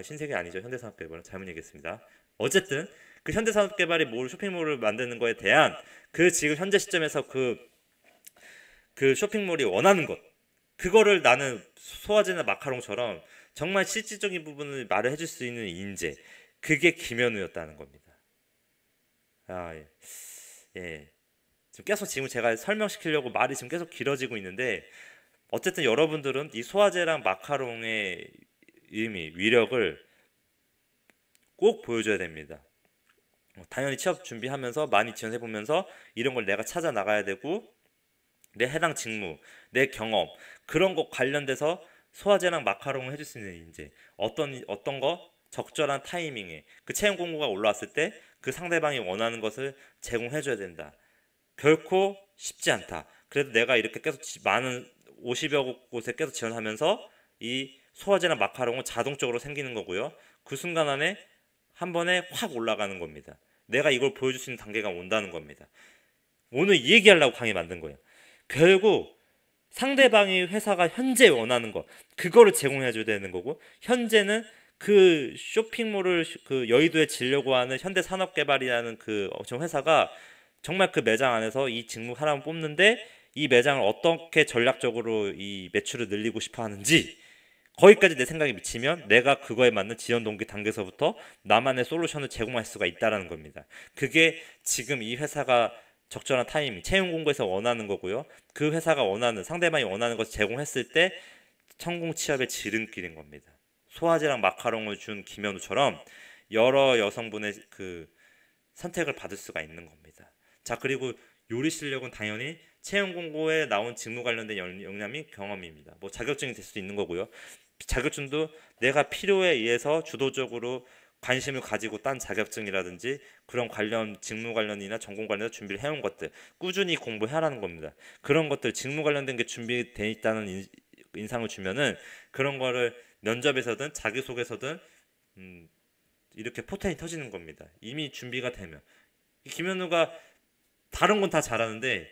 신세계 아니죠. 현대산업개발은 잘못 얘기했습니다. 어쨌든 그 현대산업개발이 쇼핑몰을 만드는 거에 대한 그 지금 현재 시점에서 그 쇼핑몰이 원하는 것, 그거를 나는 소화제나 마카롱처럼 정말 실질적인 부분을 말을 해줄 수 있는 인재, 그게 김현우였다는 겁니다. 예. 예. 지금 제가 설명시키려고 말이 지금 계속 길어지고 있는데, 어쨌든 여러분들은 이 소화제랑 마카롱의 위력을 꼭 보여줘야 됩니다. 당연히 취업 준비하면서 많이 지원해보면서 이런 걸 내가 찾아 나가야 되고, 내 해당 직무, 내 경험, 그런 것 관련돼서 소화제랑 마카롱을 해줄 수 있는 인재, 어떤 거 적절한 타이밍에 그 채용 공고가 올라왔을 때 그 상대방이 원하는 것을 제공해줘야 된다. 결코 쉽지 않다. 그래도 내가 이렇게 계속 많은 50여 곳에 계속 지원하면서 이 소화제나 마카롱은 자동적으로 생기는 거고요. 그 순간 안에 한 번에 확 올라가는 겁니다. 내가 이걸 보여줄 수 있는 단계가 온다는 겁니다. 오늘 이 얘기하려고 강의 만든 거예요. 결국 상대방이 회사가 현재 원하는 것, 그거를 제공해줘야 되는 거고, 현재는 그 쇼핑몰을 그 여의도에 지려고 하는 현대산업개발이라는 그 회사가 정말 그 매장 안에서 이 직무 사람을 뽑는데 이 매장을 어떻게 전략적으로 이 매출을 늘리고 싶어 하는지, 거기까지 내 생각이 미치면 내가 그거에 맞는 지원 동기 단계에서부터 나만의 솔루션을 제공할 수가 있다라는 겁니다. 그게 지금 이 회사가 적절한 타이밍, 채용 공고에서 원하는 거고요. 그 회사가 원하는, 상대방이 원하는 것을 제공했을 때 성공 취업의 지름길인 겁니다. 소화제랑 마카롱을 준 김현우처럼 여러 여성분의 그 선택을 받을 수가 있는 겁니다. 자, 그리고 요리 실력은 당연히 채용 공고에 나온 직무 관련된 역량이 경험입니다. 뭐 자격증이 될 수도 있는 거고요. 자격증도 내가 필요에 의해서 주도적으로 관심을 가지고 딴 자격증이라든지 그런 관련 직무 관련이나 전공 관련해서 준비를 해온 것들 꾸준히 공부하라는 겁니다. 그런 것들 직무 관련된 게 준비되어 있다는 인상을 주면은 그런 거를 면접에서든 자기소개서든 이렇게 포텐이 터지는 겁니다. 이미 준비가 되면 이 김현우가 다른 건 다 잘하는데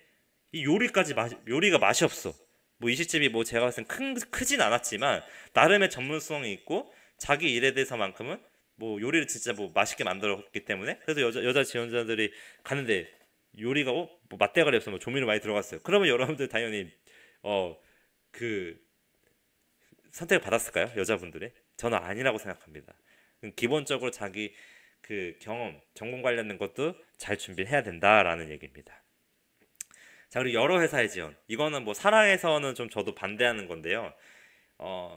이 요리가 맛이 없어. 뭐 이 시집이 뭐 제가 봤을 땐 크진 않았지만 나름의 전문성이 있고 자기 일에 대해서만큼은 뭐 요리를 진짜 뭐 맛있게 만들었기 때문에 그래서 여자 지원자들이 가는데 요리가 뭐 맛대가리 없어 뭐 조미료 많이 들어갔어요. 그러면 여러분들 당연히 그 선택을 받았을까요? 여자분들이? 저는 아니라고 생각합니다. 기본적으로 자기 그 경험, 전공 관련된 것도 잘 준비해야 된다라는 얘기입니다. 자, 그리고 여러 회사의 지원. 이거는 뭐 사랑에서는 좀 저도 반대하는 건데요.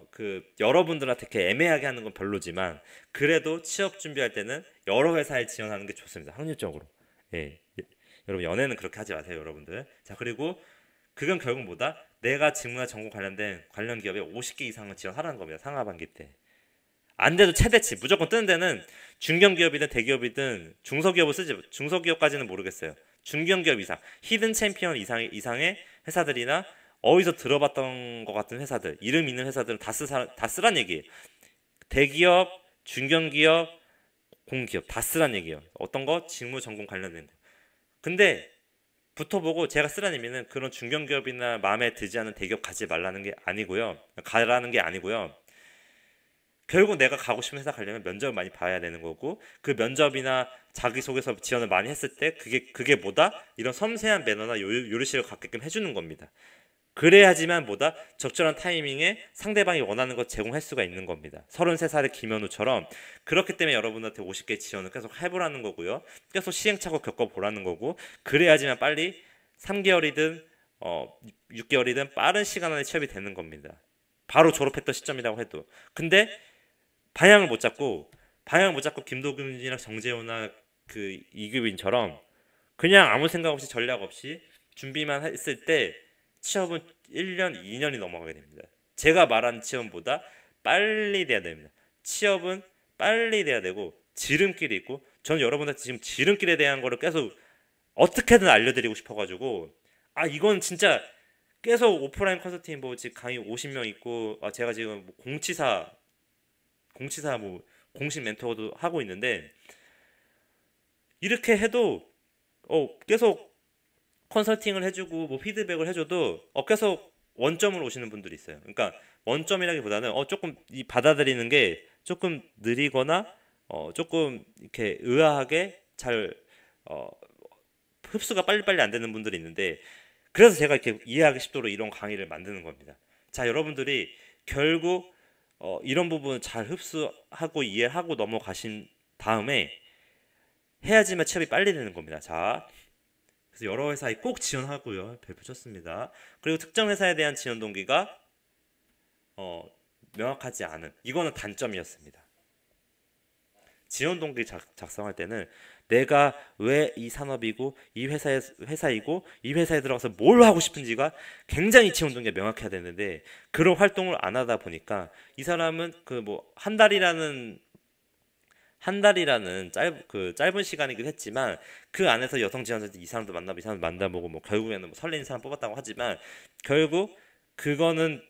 그 여러분들한테 이렇게 애매하게 하는 건 별로지만 그래도 취업 준비할 때는 여러 회사에 지원하는 게 좋습니다. 확률적으로. 예. 여러분 연애는 그렇게 하지 마세요, 여러분들. 자, 그리고 그건 결국 뭐다? 내가 직무나 전공 관련된 관련 기업에 50개 이상을 지원하라는 겁니다. 상하반기 때. 안 돼도 최대치 무조건 뜨는 데는 중견기업이든 대기업이든 중소기업을 쓰지. 중소기업까지는 모르겠어요. 중견기업 이상, 히든 챔피언 이상의 회사들이나 어디서 들어봤던 것 같은 회사들, 이름 있는 회사들은 다 쓰란 얘기예요. 대기업, 중견기업, 공기업 다 쓰란 얘기예요. 어떤 거? 직무 전공 관련된 거. 근데 붙어보고 제가 쓰란 의미는 그런 중견기업이나 마음에 들지 않는 대기업 가지 말라는 게 아니고요. 가라는 게 아니고요. 결국 내가 가고 싶은 회사 가려면 면접을 많이 봐야 되는 거고 그 면접이나 자기소개서 지원을 많이 했을 때 그게 뭐다? 이런 섬세한 매너나 요리실을 갖게끔 해주는 겁니다. 그래야지만 뭐다? 적절한 타이밍에 상대방이 원하는 것 제공할 수가 있는 겁니다. 33살의 김현우처럼. 그렇기 때문에 여러분한테 50개 지원을 계속 해보라는 거고요. 계속 시행착오 겪어보라는 거고 그래야지만 빨리 3개월이든 6개월이든 빠른 시간 안에 취업이 되는 겁니다. 바로 졸업했던 시점이라고 해도. 근데 방향을 못 잡고 김도균이나 정재호나 그 이규빈처럼 그냥 아무 생각 없이 전략 없이 준비만 했을 때 취업은 1년, 2년이 넘어가게 됩니다. 제가 말한 취업보다 빨리 돼야 됩니다. 취업은 빨리 돼야 되고 지름길이 있고 저는 여러분한테 지금 지름길에 대한 거를 계속 어떻게든 알려드리고 싶어가지고 이건 진짜 계속 오프라인 컨설팅 뭐 지금 강의 50명 있고 제가 지금 뭐 공치사 뭐 공식 멘토도 하고 있는데 이렇게 해도 계속 컨설팅을 해주고 뭐 피드백을 해줘도 계속 원점으로 오시는 분들이 있어요. 그러니까 원점이라기보다는 조금 이 받아들이는 게 조금 느리거나 조금 이렇게 의아하게 잘 흡수가 빨리빨리 안 되는 분들이 있는데 그래서 제가 이렇게 이해하기 쉽도록 이런 강의를 만드는 겁니다. 자, 여러분들이 결국 이런 부분을 잘 흡수하고 이해하고 넘어가신 다음에 해야지만 취업이 빨리 되는 겁니다. 자, 그래서 여러 회사에 꼭 지원하고요. 별표 쳤습니다. 그리고 특정 회사에 대한 지원 동기가 명확하지 않은 이거는 단점이었습니다. 지원 동기 작성할 때는 내가 왜 이 산업이고 이 회사이고 이 회사에 들어가서 뭘 하고 싶은지가 굉장히 지원 동기가 명확해야 되는데 그런 활동을 안 하다 보니까 이 사람은 그 뭐 한 달이라는 짧은 시간이긴 했지만 그 안에서 여성 지원자들 이 사람도 만나보고 이 사람도 만나보고 뭐 결국에는 뭐 설레는 사람 뽑았다고 하지만 결국 그거는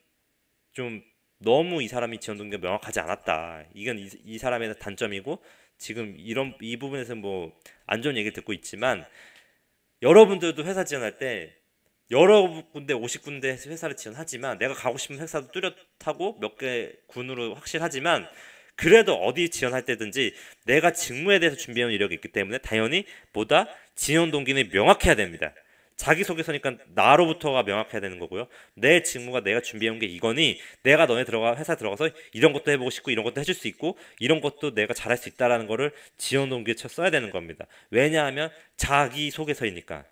좀 너무 이 사람이 지원 동기가 명확하지 않았다. 이건 이 사람의 단점이고 지금 이 부분에서 뭐 안 좋은 얘기 듣고 있지만 여러분들도 회사 지원할 때 여러 군데 50군데 회사를 지원하지만 내가 가고 싶은 회사도 뚜렷하고 몇 개 군으로 확실하지만 그래도 어디 지원할 때든지 내가 직무에 대해서 준비해온 이력이 있기 때문에 당연히 보다 지원 동기는 명확해야 됩니다. 자기소개서니까 나로부터가 명확해야 되는 거고요. 내 직무가 내가 준비해온 게 이거니 내가 너네 회사 들어가서 이런 것도 해보고 싶고 이런 것도 해줄 수 있고 이런 것도 내가 잘할 수 있다라는 거를 지원 동기에 써야 되는 겁니다. 왜냐하면 자기소개서이니까.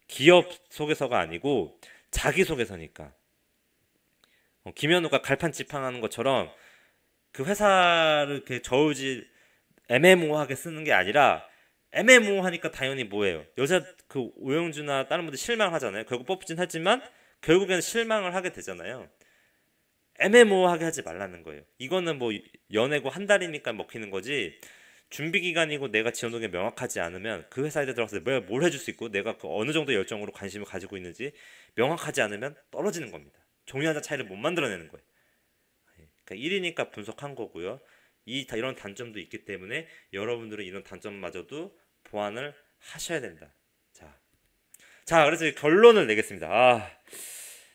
기업 소개서가 아니고 자기소개서니까. 김현우가 갈판 지팡하는 것처럼 그 회사를 이렇게 저울질 애매모호하게 쓰는 게 아니라 애매모호하니까 당연히 뭐예요? 여자 그 오영주나 다른 분들 실망하잖아요. 결국 뽑진 하지만 결국에는 실망을 하게 되잖아요. 애매모호하게 하지 말라는 거예요. 이거는 뭐 연애고 한 달이니까 먹히는 거지. 준비 기간이고 내가 지원 동기 명확하지 않으면 그 회사에 들어가서 내가 뭘 해줄 수 있고 내가 그 어느 정도 열정으로 관심을 가지고 있는지 명확하지 않으면 떨어지는 겁니다. 종이 한 장 차이를 못 만들어내는 거예요. 그러니까 1이니까 분석한 거고요. 이런 단점도 있기 때문에 여러분들은 이런 단점마저도 보완을 하셔야 된다. 그래서 결론을 내겠습니다.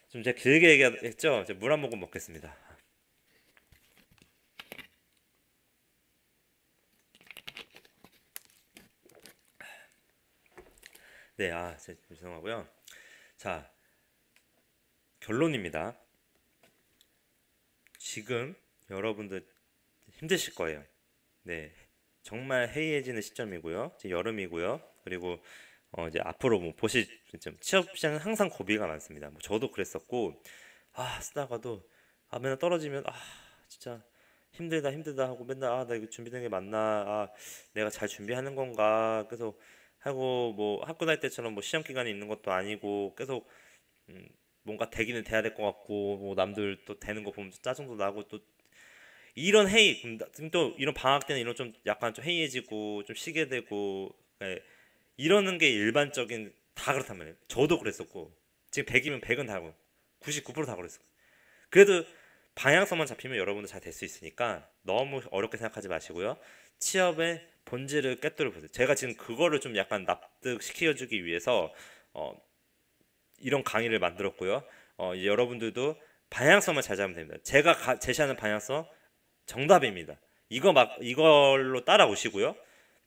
좀 제가 길게 얘기했죠? 물 한 모금 먹겠습니다. 네, 죄송하고요. 자, 결론입니다. 지금 여러분들 힘드실 거예요. 네, 정말 해이해지는 시점이고요. 이제 여름이고요. 그리고 이제 앞으로 뭐 취업 시장은 항상 고비가 많습니다. 뭐 저도 그랬었고, 쓰다가도 맨날 떨어지면 진짜 힘들다 하고 맨날 나 이거 준비된 게 맞나, 내가 잘 준비하는 건가 계속 하고, 뭐 학교 다닐 때처럼 뭐 시험 기간이 있는 것도 아니고 계속 뭔가 되기는 돼야 될 것 같고, 뭐 남들 또 되는 거 보면 짜증도 나고, 또 이런 또 이런 방학 때는 이런 좀 약간 좀 해이해지고 좀 쉬게 되고, 이러는 게 일반적인 다 그렇단 말이에요. 저도 그랬었고, 지금 100이면 100은 다고 99%다 그랬어. 그래도 방향성만 잡히면 여러분도 잘 될 수 있으니까 너무 어렵게 생각하지 마시고요. 취업의 본질을 꿰뚫어 보세요. 제가 지금 그거를 좀 약간 납득시켜주기 위해서 이런 강의를 만들었고요. 이제 여러분들도 방향성만 잘 잡으면 됩니다. 제가 제시하는 방향성 정답입니다. 이걸로 따라오시고요.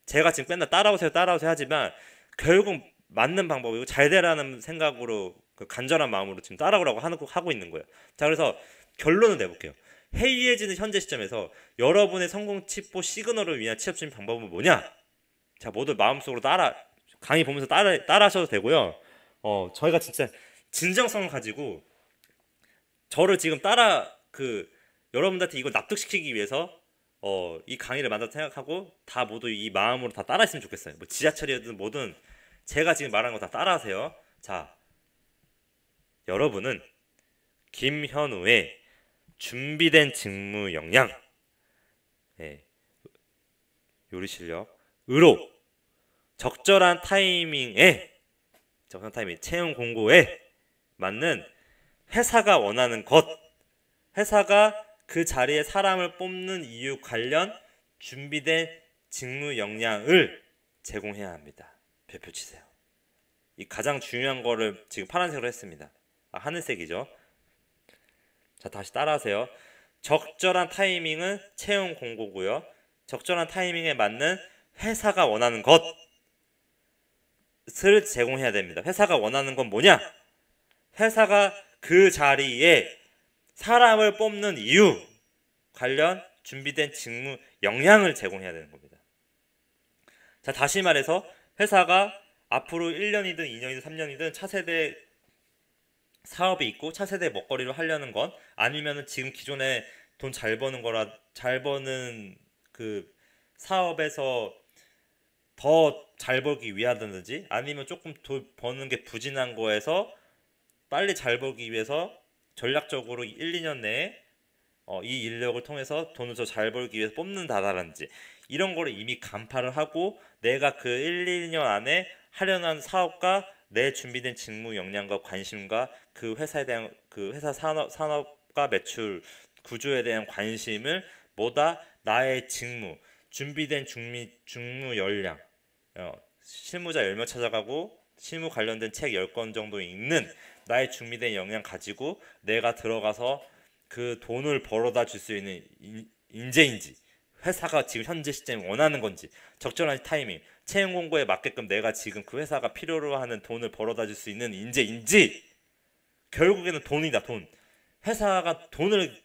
제가 지금 맨날 따라오세요 하지만 결국 맞는 방법이고 잘 되라는 생각으로 그 간절한 마음으로 지금 따라오라고 하고 있는 거예요. 자, 그래서 결론을 내볼게요. 해이해지는 현재 시점에서 여러분의 성공 칩보 시그널을 위한 취업 준비 방법은 뭐냐? 자, 모두 마음속으로 강의 보면서 따라하셔도 되고요. 저희가 진짜 진정성을 가지고 저를 지금 여러분들한테 이걸 납득시키기 위해서 이 강의를 만들었다 생각하고 다 모두 이 마음으로 다 따라했으면 좋겠어요. 뭐 지하철이든 뭐든 제가 지금 말하는 거 다 따라하세요. 자, 여러분은 김현우의 준비된 직무 역량, 요리 실력으로 적절한 타이밍 채용 공고에 맞는 회사가 원하는 것, 회사가 그 자리에 사람을 뽑는 이유 관련 준비된 직무 역량을 제공해야 합니다. 별표 치세요. 이 가장 중요한 거를 지금 파란색으로 했습니다. 하늘색이죠. 자, 다시 따라하세요. 적절한 타이밍은 채용 공고고요. 적절한 타이밍에 맞는 회사가 원하는 것을 제공해야 됩니다. 회사가 원하는 건 뭐냐? 회사가 그 자리에 사람을 뽑는 이유 관련 준비된 직무 역량을 제공해야 되는 겁니다. 자, 다시 말해서 회사가 앞으로 1년이든 2년이든 3년이든 차세대 사업이 있고 차세대 먹거리로 하려는 건, 아니면은 지금 기존에 돈 잘 버는 그 사업에서 더 잘 벌기 위하든지, 아니면 조금 돈 버는 게 부진한 거에서 빨리 잘 벌기 위해서 전략적으로 1, 2년 내에 이 인력을 통해서 돈을 더 잘 벌기 위해서 뽑는다라든지, 이런 거를 이미 간파를 하고 내가 그 1, 2년 안에 하려는 사업과 내 준비된 직무 역량과 관심과 그 회사에 대한 그 회사 산업과 매출 구조에 대한 관심을 보다 나의 준비된 직무 역량, 실무자 10명 찾아가고 실무 관련된 책 10권 정도 읽는 나의 준비된 역량 가지고 내가 들어가서 그 돈을 벌어다 줄 수 있는 인재인지 회사가 지금 현재 시점에 원하는 건지, 적절한 타이밍, 채용 공고에 맞게끔 내가 지금 그 회사가 필요로 하는 돈을 벌어다 줄 수 있는 인재인지. 결국에는 돈이다, 돈. 회사가 돈을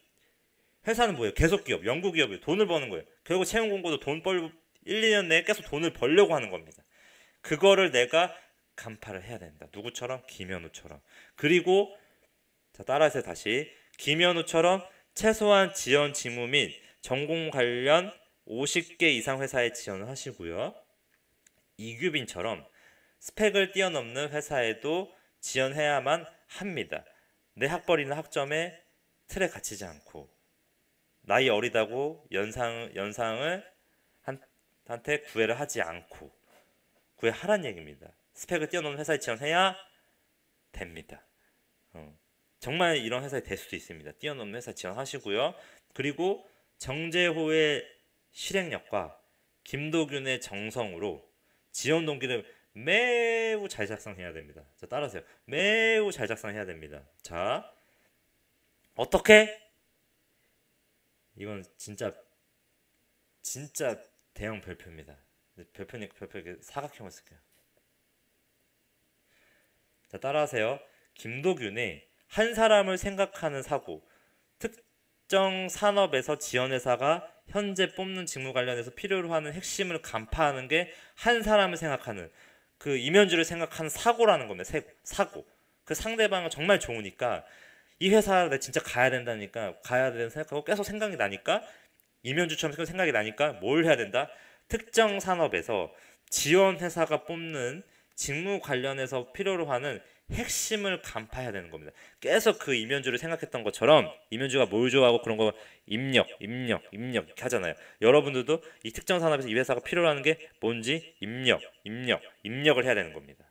회사는 뭐예요? 계속 기업, 연구 기업이에요. 돈을 버는 거예요. 결국 채용 공고도 돈 벌고 1, 2년 내에 계속 돈을 벌려고 하는 겁니다. 그거를 내가 간파를 해야 된다. 누구처럼? 김현우처럼. 그리고 자, 따라서 다시 김현우처럼 최소한 지원 직무 및 전공 관련 50개 이상 회사에 지원을 하시고요. 이규빈처럼 스펙을 뛰어넘는 회사에도 지원해야만 합니다. 내 학벌이나 학점에 틀에 갇히지 않고 나이 어리다고 연상을 한테 구애를 하지 않고 구애하란 얘기입니다. 스펙을 뛰어넘는 회사에 지원해야 됩니다. 정말 이런 회사에 될 수도 있습니다. 뛰어넘는 회사 지원하시고요. 그리고 정재호의 실행력과 김도균의 정성으로 지원 동기를 매우 잘 작성해야 됩니다. 자, 따라하세요. 매우 잘 작성해야 됩니다. 자, 어떻게? 이건 진짜 대형 별표입니다. 별표니까 별표 사각형을 쓸게요. 자, 따라하세요. 김도균의 한 사람을 생각하는 사고, 특정 산업에서 지원회사가 현재 뽑는 직무 관련해서 필요로 하는 핵심을 간파하는 게 한 사람을 생각하는, 그 임현주를 생각하는 사고라는 겁니다. 사고. 그 상대방은 정말 좋으니까 이 회사 내가 진짜 가야 된다니까, 가야 되는 생각하고 계속 생각이 나니까, 임현주처럼 생각이 나니까 뭘 해야 된다? 특정 산업에서 지원 회사가 뽑는 직무 관련해서 필요로 하는 핵심을 간파해야 되는 겁니다. 계속 그 임현주를 생각했던 것처럼, 임현주가 뭘 좋아하고 그런 거 입력 이렇게 하잖아요. 여러분들도 이 특정 산업에서 이 회사가 필요로 하는 게 뭔지 입력을 해야 되는 겁니다.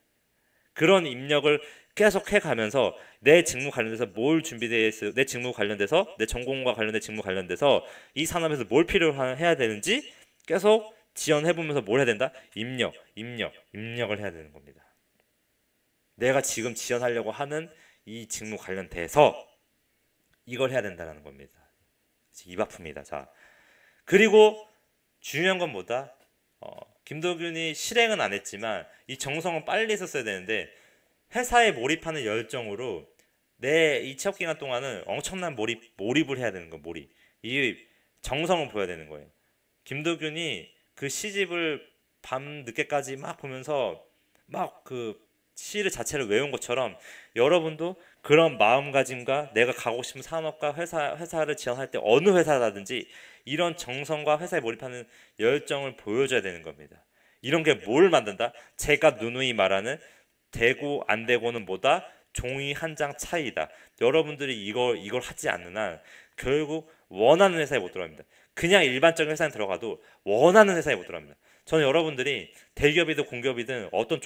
그런 입력을 계속 해가면서 내 직무 관련돼서 뭘 준비되어 있어요, 내 직무 관련돼서, 내 전공과 관련된 직무 관련돼서 이 산업에서 뭘 필요로 해야 되는지 계속 지원해보면서 뭘 해야 된다? 입력을 해야 되는 겁니다. 내가 지금 지원하려고 하는 이 직무 관련돼서 이걸 해야 된다는 겁니다. 입 아픕니다. 자, 그리고 중요한 건 뭐다? 김도균이 실행은 안 했지만 이 정성은 빨리 했었어야 되는데, 회사에 몰입하는 열정으로 내 이 취업 기간 동안은 엄청난 몰입을 해야 되는 거예요. 몰입. 이 정성을 보여야 되는 거예요. 김도균이 그 시집을 밤 늦게까지 막 보면서 막 그 시를 자체를 외운 것처럼, 여러분도 그런 마음가짐과 내가 가고 싶은 산업과 회사를 지원할 때 어느 회사라든지 이런 정성과 회사에 몰입하는 열정을 보여줘야 되는 겁니다. 이런 게 뭘 만든다? 제가 누누이 말하는 되고 안 되고는 뭐다? 종이 한 장 차이다. 여러분들이 이걸 하지 않는 한 결국 원하는 회사에 못 들어갑니다. 그냥 일반적인 회사에 들어가도 원하는 회사에 못 들어갑니다. 저는 여러분들이 대기업이든 공기업이든 어떤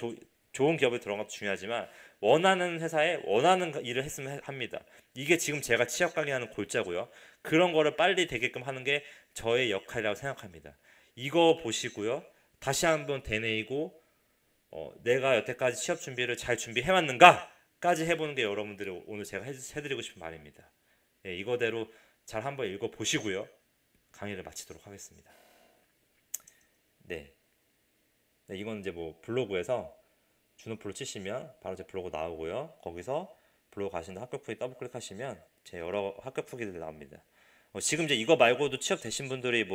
좋은 기업에 들어가도 중요하지만 원하는 회사에 원하는 일을 했으면 합니다. 이게 지금 제가 취업 관리하는 골자고요. 그런 거를 빨리 되게끔 하는 게 저의 역할이라고 생각합니다. 이거 보시고요. 다시 한번 되뇌이고 내가 여태까지 취업 준비를 잘 준비해왔는가까지 해보는 게 여러분들이 오늘 제가 해드리고 싶은 말입니다. 예, 이거대로 잘 한번 읽어보시고요. 강의를 마치도록 하겠습니다. 네, 이건 이제 뭐 블로그에서 준호프로 치시면 바로 제 블로그 나오고요. 거기서 블로그 가신 학교 후기 더블 클릭하시면 제 여러 학교 후기들 나옵니다. 지금 이제 이거 말고도 취업 되신 분들이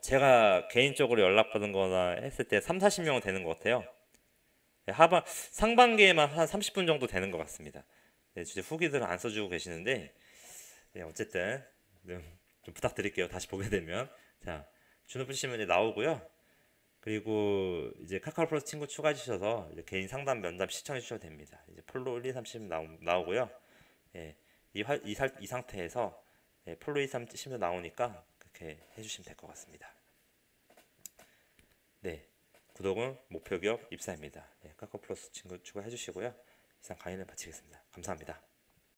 제가 개인적으로 연락받은 거나 했을 때 3, 40명은 되는 것 같아요. 네, 상반기에만 한 30분 정도 되는 것 같습니다. 네, 진짜 후기들은 안 써주고 계시는데, 네, 어쨌든 좀 부탁드릴게요. 다시 보게 되면. 자, 준호프 치시면 이제 나오고요. 그리고 이제 카카오 플러스 친구 추가해 주셔서 이제 개인 상담 면담 시청해 주셔도 됩니다. 이제 폴로 1, 2, 3 치면 나오고요. 예, 이 상태에서 폴로 2, 3 치면 나오니까 그렇게 해주시면 될 것 같습니다. 네, 구독은 목표 기업 입사입니다. 카카오 플러스 친구 추가해 주시고요. 이상 강의를 마치겠습니다. 감사합니다.